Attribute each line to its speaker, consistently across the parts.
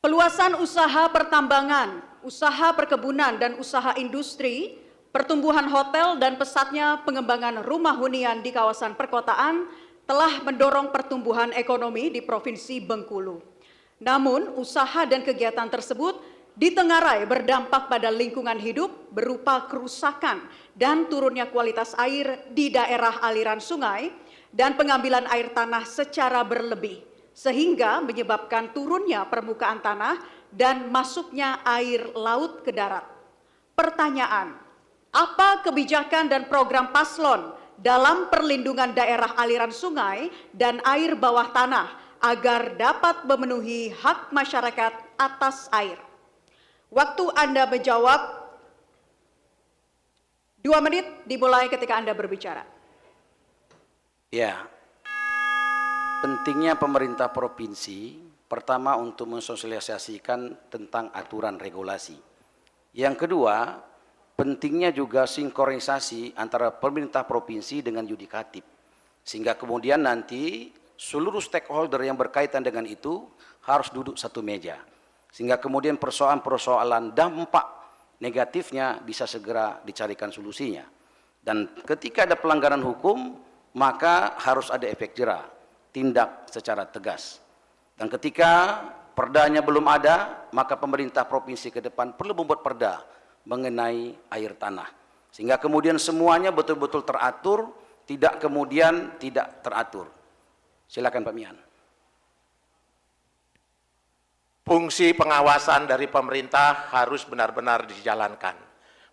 Speaker 1: Peluasan usaha pertambangan, usaha perkebunan dan usaha industri, pertumbuhan hotel dan pesatnya pengembangan rumah hunian di kawasan perkotaan telah mendorong pertumbuhan ekonomi di Provinsi Bengkulu. Namun, usaha dan kegiatan tersebut ditengarai berdampak pada lingkungan hidup berupa kerusakan dan turunnya kualitas air di daerah aliran sungai dan pengambilan air tanah secara berlebih, sehingga menyebabkan turunnya permukaan tanah dan masuknya air laut ke darat. Pertanyaan, apa kebijakan dan program paslon dalam perlindungan daerah aliran sungai dan air bawah tanah agar dapat memenuhi hak masyarakat atas air? Waktu Anda menjawab 2 menit dimulai ketika Anda berbicara.
Speaker 2: Ya, pentingnya pemerintah provinsi pertama untuk mensosialisasikan tentang aturan regulasi. Yang kedua, pentingnya juga sinkronisasi antara pemerintah provinsi dengan yudikatif. Sehingga kemudian nanti seluruh stakeholder yang berkaitan dengan itu harus duduk satu meja. Sehingga kemudian persoalan-persoalan dampak negatifnya bisa segera dicarikan solusinya. Dan ketika ada pelanggaran hukum, maka harus ada efek jera, tindak secara tegas. Dan ketika perdanya belum ada, maka pemerintah provinsi ke depan perlu membuat perda mengenai air tanah. Sehingga kemudian semuanya betul-betul teratur, tidak kemudian tidak teratur. Silakan Pak Mian.
Speaker 3: Fungsi pengawasan dari pemerintah harus benar-benar dijalankan.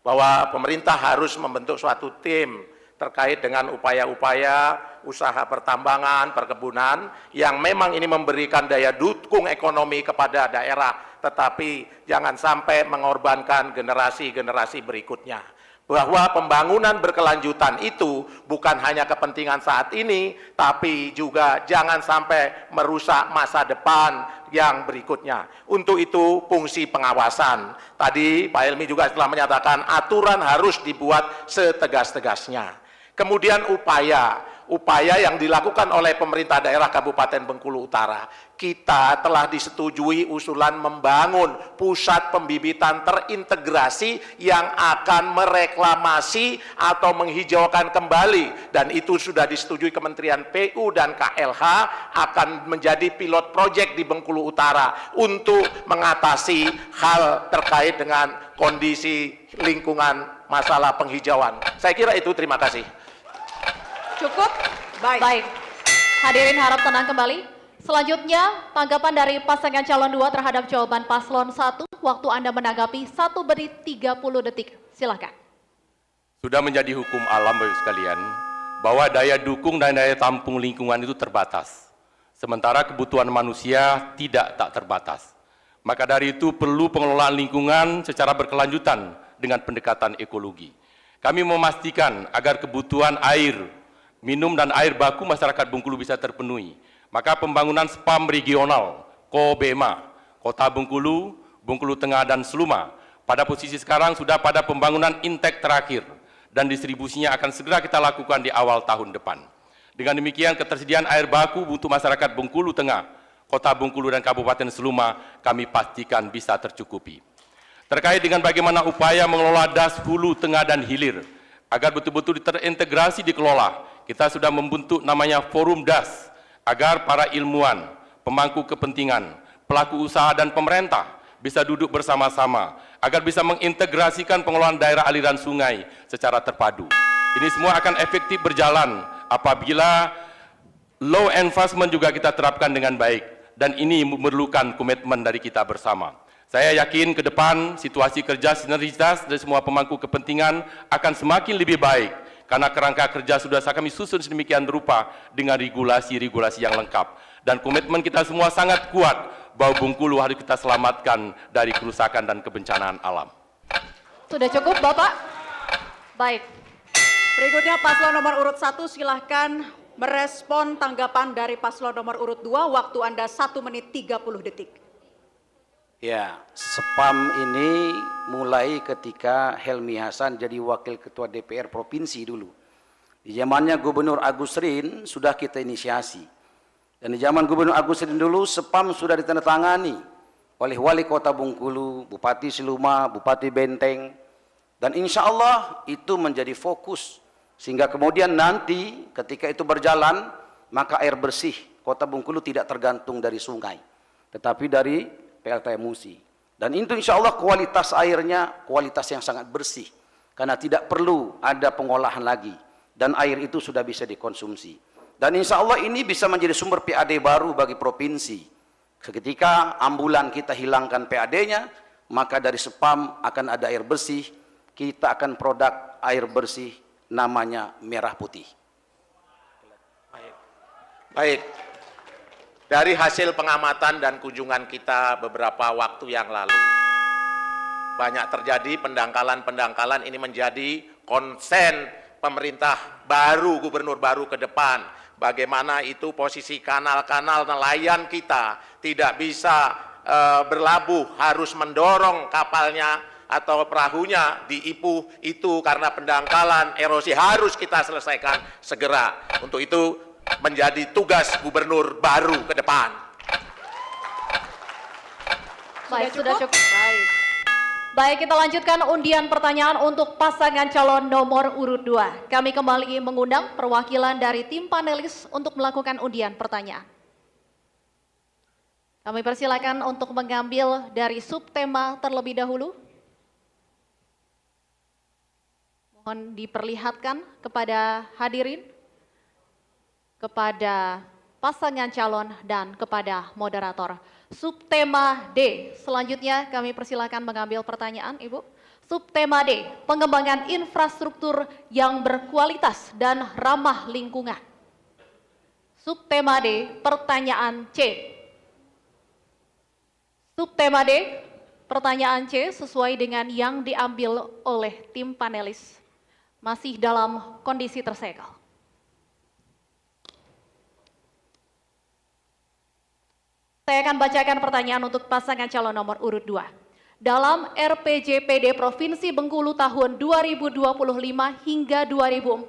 Speaker 3: Bahwa pemerintah harus membentuk suatu tim terkait dengan upaya-upaya usaha pertambangan, perkebunan, yang memang ini memberikan daya dukung ekonomi kepada daerah, tetapi jangan sampai mengorbankan generasi-generasi berikutnya. Bahwa pembangunan berkelanjutan itu bukan hanya kepentingan saat ini, tapi juga jangan sampai merusak masa depan yang berikutnya. Untuk itu fungsi pengawasan. Tadi Pak Helmi juga telah menyatakan aturan harus dibuat setegas-tegasnya. Kemudian upaya yang dilakukan oleh pemerintah daerah Kabupaten Bengkulu Utara. Kita telah disetujui usulan membangun pusat pembibitan terintegrasi yang akan mereklamasi atau menghijaukan kembali. Dan itu sudah disetujui Kementerian PU dan KLH akan menjadi pilot project di Bengkulu Utara untuk mengatasi hal terkait dengan kondisi lingkungan masalah penghijauan. Saya kira itu, terima kasih.
Speaker 1: Cukup? Baik.
Speaker 4: Hadirin harap tenang kembali. Selanjutnya, tanggapan dari pasangan calon 2 terhadap jawaban paslon 1. Waktu Anda menanggapi 1 menit 30 detik. Silakan.
Speaker 5: Sudah menjadi hukum alam Bapak sekalian, bahwa daya dukung dan daya tampung lingkungan itu terbatas. Sementara kebutuhan manusia tak terbatas. Maka dari itu perlu pengelolaan lingkungan secara berkelanjutan dengan pendekatan ekologi. Kami memastikan agar kebutuhan air, minum dan air baku masyarakat Bengkulu bisa terpenuhi. Maka pembangunan SPAM regional, KOBEMA, Kota Bengkulu, Bengkulu Tengah dan Seluma, pada posisi sekarang sudah pada pembangunan intek terakhir dan distribusinya akan segera kita lakukan di awal tahun depan. Dengan demikian ketersediaan air baku untuk masyarakat Bengkulu Tengah, Kota Bengkulu dan Kabupaten Seluma kami pastikan bisa tercukupi. Terkait dengan bagaimana upaya mengelola das hulu, tengah dan hilir, agar betul-betul terintegrasi dikelola, kita sudah membentuk namanya Forum Das, agar para ilmuwan, pemangku kepentingan, pelaku usaha dan pemerintah bisa duduk bersama-sama, agar bisa mengintegrasikan pengelolaan daerah aliran sungai secara terpadu. Ini semua akan efektif berjalan apabila law enforcement juga kita terapkan dengan baik, dan ini memerlukan komitmen dari kita bersama. Saya yakin ke depan situasi kerja sinergitas dari semua pemangku kepentingan akan semakin lebih baik, karena kerangka kerja sudah kami susun sedemikian rupa dengan regulasi-regulasi yang lengkap. Dan komitmen kita semua sangat kuat bahwa Bengkulu harus kita selamatkan dari kerusakan dan kebencanaan alam.
Speaker 4: Sudah cukup Bapak? Baik.
Speaker 1: Berikutnya paslon nomor urut 1 silahkan merespon tanggapan dari paslon nomor urut 2. Waktu Anda 1 menit 30 detik.
Speaker 2: Ya, SPAM ini mulai ketika Helmi Hasan jadi wakil ketua DPR provinsi dulu. Di zamannya Gubernur Agus Rin sudah kita inisiasi. Dan di zaman Gubernur Agus Rin dulu SPAM sudah ditandatangani oleh Wali Kota Bengkulu, Bupati Siluma, Bupati Benteng, dan insya Allah itu menjadi fokus, sehingga kemudian nanti ketika itu berjalan, maka air bersih Kota Bengkulu tidak tergantung dari sungai, tetapi dari PLTU Musi. Dan itu insya Allah kualitas airnya kualitas yang sangat bersih, karena tidak perlu ada pengolahan lagi, dan air itu sudah bisa dikonsumsi. Dan insya Allah ini bisa menjadi sumber PAD baru bagi provinsi. Ketika ambulan kita hilangkan PAD-nya, maka dari Sepam akan ada air bersih, kita akan produk air bersih namanya merah putih.
Speaker 3: Baik. Dari hasil pengamatan dan kunjungan kita beberapa waktu yang lalu, banyak terjadi pendangkalan-pendangkalan. Ini menjadi konsen pemerintah baru, gubernur baru ke depan. Bagaimana itu posisi kanal-kanal nelayan kita tidak bisa berlabuh, harus mendorong kapalnya atau perahunya diipuh itu karena pendangkalan, erosi, harus kita selesaikan segera. Untuk itu menjadi tugas gubernur baru ke depan.
Speaker 4: Baik, sudah cukup. Baik, kita lanjutkan undian pertanyaan untuk pasangan calon nomor urut 2. Kami kembali mengundang perwakilan dari tim panelis untuk melakukan undian pertanyaan. Kami persilakan untuk mengambil dari subtema terlebih dahulu. Mohon diperlihatkan kepada hadirin, kepada pasangan calon dan kepada moderator. Subtema D, selanjutnya kami persilakan mengambil pertanyaan, Ibu. Subtema D, pengembangan infrastruktur yang berkualitas dan ramah lingkungan. Subtema D, pertanyaan C. Subtema D, pertanyaan C sesuai dengan yang diambil oleh tim panelis. Masih dalam kondisi tersegel. Saya akan bacakan pertanyaan untuk pasangan calon nomor urut 2. Dalam RPJPD Provinsi Bengkulu tahun 2025 hingga 2045,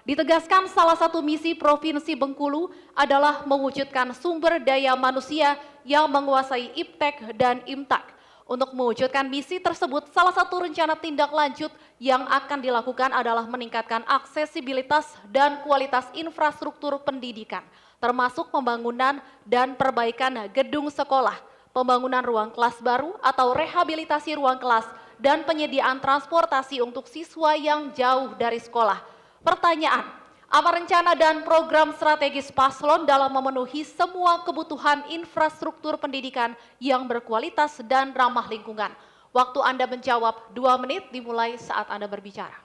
Speaker 4: ditegaskan salah satu misi Provinsi Bengkulu adalah mewujudkan sumber daya manusia yang menguasai iptek dan imtak. Untuk mewujudkan misi tersebut, salah satu rencana tindak lanjut yang akan dilakukan adalah meningkatkan aksesibilitas dan kualitas infrastruktur pendidikan, termasuk pembangunan dan perbaikan gedung sekolah, pembangunan ruang kelas baru atau rehabilitasi ruang kelas, dan penyediaan transportasi untuk siswa yang jauh dari sekolah. Pertanyaan, apa rencana dan program strategis paslon dalam memenuhi semua kebutuhan infrastruktur pendidikan yang berkualitas dan ramah lingkungan? Waktu Anda menjawab 2 menit dimulai saat Anda berbicara.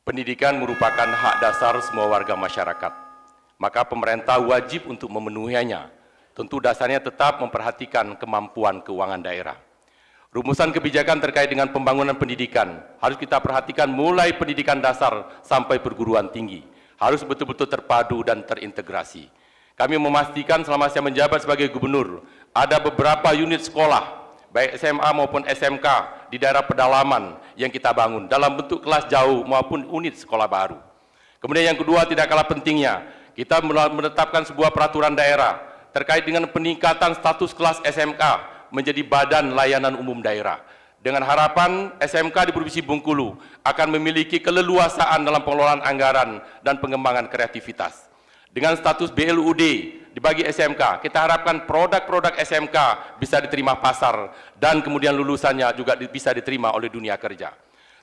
Speaker 5: Pendidikan merupakan hak dasar semua warga masyarakat. Maka pemerintah wajib untuk memenuhinya. Tentu dasarnya tetap memperhatikan kemampuan keuangan daerah. Rumusan kebijakan terkait dengan pembangunan pendidikan harus kita perhatikan mulai pendidikan dasar sampai perguruan tinggi. Harus betul-betul terpadu dan terintegrasi. Kami memastikan selama saya menjabat sebagai gubernur, ada beberapa unit sekolah, baik SMA maupun SMK di daerah pedalaman yang kita bangun dalam bentuk kelas jauh maupun unit sekolah baru. Kemudian yang kedua, tidak kalah pentingnya, kita menetapkan sebuah peraturan daerah terkait dengan peningkatan status kelas SMK menjadi Badan Layanan Umum Daerah. Dengan harapan SMK di Provinsi Bengkulu akan memiliki keleluasaan dalam pengelolaan anggaran dan pengembangan kreativitas. Dengan status BLUD dibagi SMK, kita harapkan produk-produk SMK bisa diterima pasar dan kemudian lulusannya juga bisa diterima oleh dunia kerja.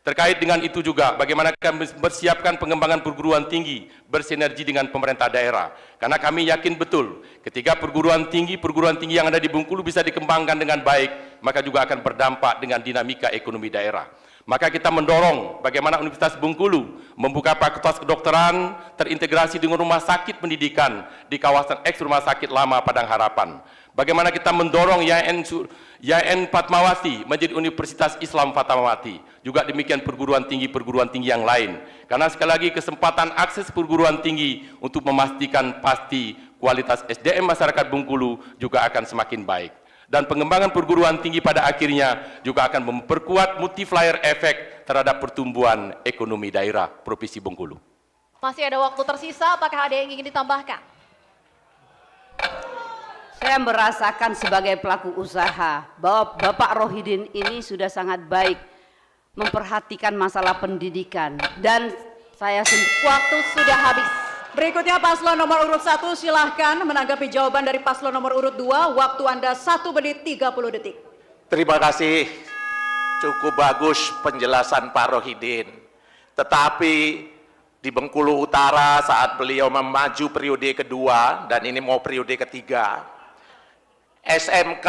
Speaker 5: Terkait dengan itu juga, bagaimana kami mempersiapkan pengembangan perguruan tinggi bersinergi dengan pemerintah daerah. Karena kami yakin betul, ketika perguruan tinggi yang ada di Bengkulu bisa dikembangkan dengan baik, maka juga akan berdampak dengan dinamika ekonomi daerah. Maka kita mendorong bagaimana Universitas Bengkulu membuka fakultas kedokteran terintegrasi dengan rumah sakit pendidikan di kawasan eks Rumah Sakit Lama Padang Harapan. Bagaimana kita mendorong YN Fatmawati menjadi Universitas Islam Fatmawati. Juga demikian perguruan tinggi yang lain. Karena sekali lagi kesempatan akses perguruan tinggi untuk memastikan pasti kualitas SDM masyarakat Bengkulu juga akan semakin baik. Dan pengembangan perguruan tinggi pada akhirnya juga akan memperkuat multiplier efek terhadap pertumbuhan ekonomi daerah Provinsi Bengkulu.
Speaker 4: Masih ada waktu tersisa, apakah ada yang ingin ditambahkan?
Speaker 6: Saya merasakan sebagai pelaku usaha bahwa Bapak Rohidin ini sudah sangat baik memperhatikan masalah pendidikan, dan saya
Speaker 4: Waktu sudah habis.
Speaker 1: Berikutnya paslon nomor urut 1 silahkan menanggapi jawaban dari paslon nomor urut 2. Waktu Anda 1 menit 30 detik.
Speaker 3: Terima kasih, cukup bagus penjelasan Pak Rohidin. Tetapi di Bengkulu Utara saat beliau memaju periode kedua, dan ini mau periode ketiga, SMK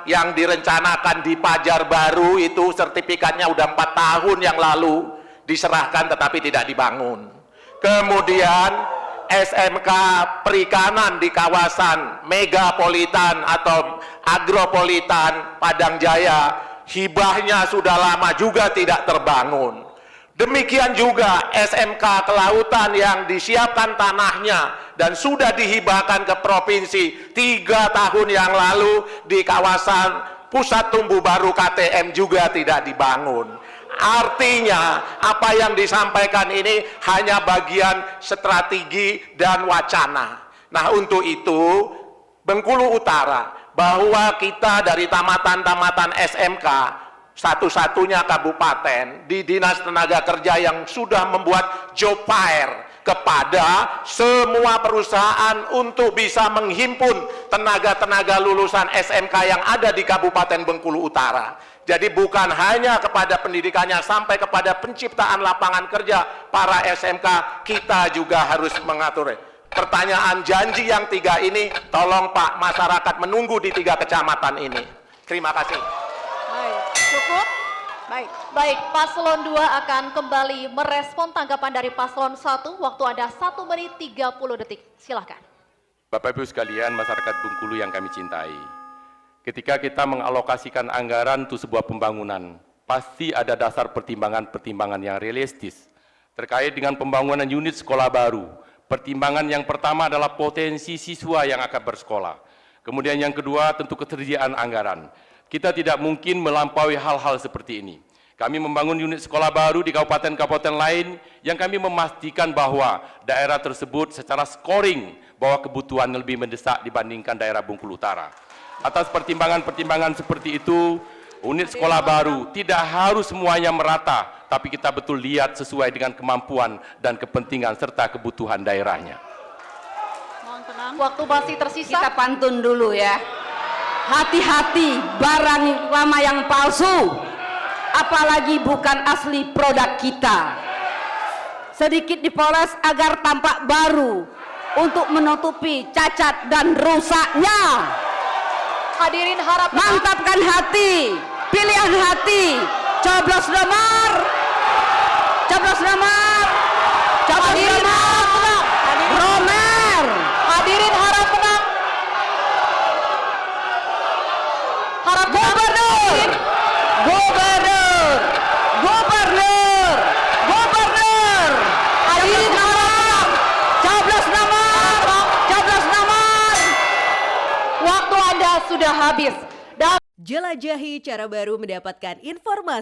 Speaker 3: yang direncanakan di Pajar Baru itu sertifikatnya udah 4 tahun yang lalu diserahkan tetapi tidak dibangun. Kemudian SMK perikanan di kawasan megapolitan atau agropolitan Padang Jaya, hibahnya sudah lama juga tidak terbangun. Demikian juga SMK kelautan yang disiapkan tanahnya dan sudah dihibahkan ke provinsi 3 tahun yang lalu di kawasan pusat tumbuh baru KTM juga tidak dibangun. Artinya apa yang disampaikan ini hanya bagian strategi dan wacana. Nah, untuk itu Bengkulu Utara, bahwa kita dari tamatan-tamatan SMK satu-satunya kabupaten di Dinas Tenaga Kerja yang sudah membuat job fair kepada semua perusahaan untuk bisa menghimpun tenaga-tenaga lulusan SMK yang ada di Kabupaten Bengkulu Utara. Jadi bukan hanya kepada pendidikannya, sampai kepada penciptaan lapangan kerja para SMK kita juga harus mengatur. Pertanyaan janji yang 3 ini, tolong Pak, masyarakat menunggu di 3 kecamatan ini. Terima kasih.
Speaker 1: Baik, cukup? Baik.
Speaker 4: Baik, paslon 2 akan kembali merespon tanggapan dari paslon 1. Waktu Anda 1 menit 30 detik. Silahkan.
Speaker 5: Bapak Ibu sekalian, masyarakat Bengkulu yang kami cintai. Ketika kita mengalokasikan anggaran untuk sebuah pembangunan, pasti ada dasar pertimbangan-pertimbangan yang realistis. Terkait dengan pembangunan unit sekolah baru, pertimbangan yang pertama adalah potensi siswa yang akan bersekolah. Kemudian yang kedua tentu ketersediaan anggaran. Kita tidak mungkin melampaui hal-hal seperti ini. Kami membangun unit sekolah baru di kabupaten-kabupaten lain yang kami memastikan bahwa daerah tersebut secara scoring bahwa kebutuhan lebih mendesak dibandingkan daerah Bengkulu Utara. Atas pertimbangan-pertimbangan seperti itu, unit sekolah baru tidak harus semuanya merata, tapi kita betul lihat sesuai dengan kemampuan dan kepentingan serta kebutuhan daerahnya.
Speaker 1: Mohon tenang.
Speaker 4: Waktu masih tersisa.
Speaker 6: kita pantun dulu ya. Hati-hati barang lama yang palsu, apalagi bukan asli produk kita. Sedikit dipoles agar tampak baru untuk menutupi cacat dan rusaknya.
Speaker 4: Hadirin harap tenang.
Speaker 6: Mantapkan hati, pilihan hati, coblos nomor, coblos nomor, coblos
Speaker 4: Hadirin
Speaker 6: nomor,
Speaker 4: harap tenang.
Speaker 6: Romer.
Speaker 4: Hadirin harap tenang. Harap tenang.
Speaker 6: Gubernur, gubernur, gubernur, gubernur.
Speaker 4: Hadirin harap tenang.
Speaker 6: Coblos nomor, coblos nomor.
Speaker 4: Waktu Anda sudah habis. Dan
Speaker 7: Jelajahi cara baru mendapatkan informasi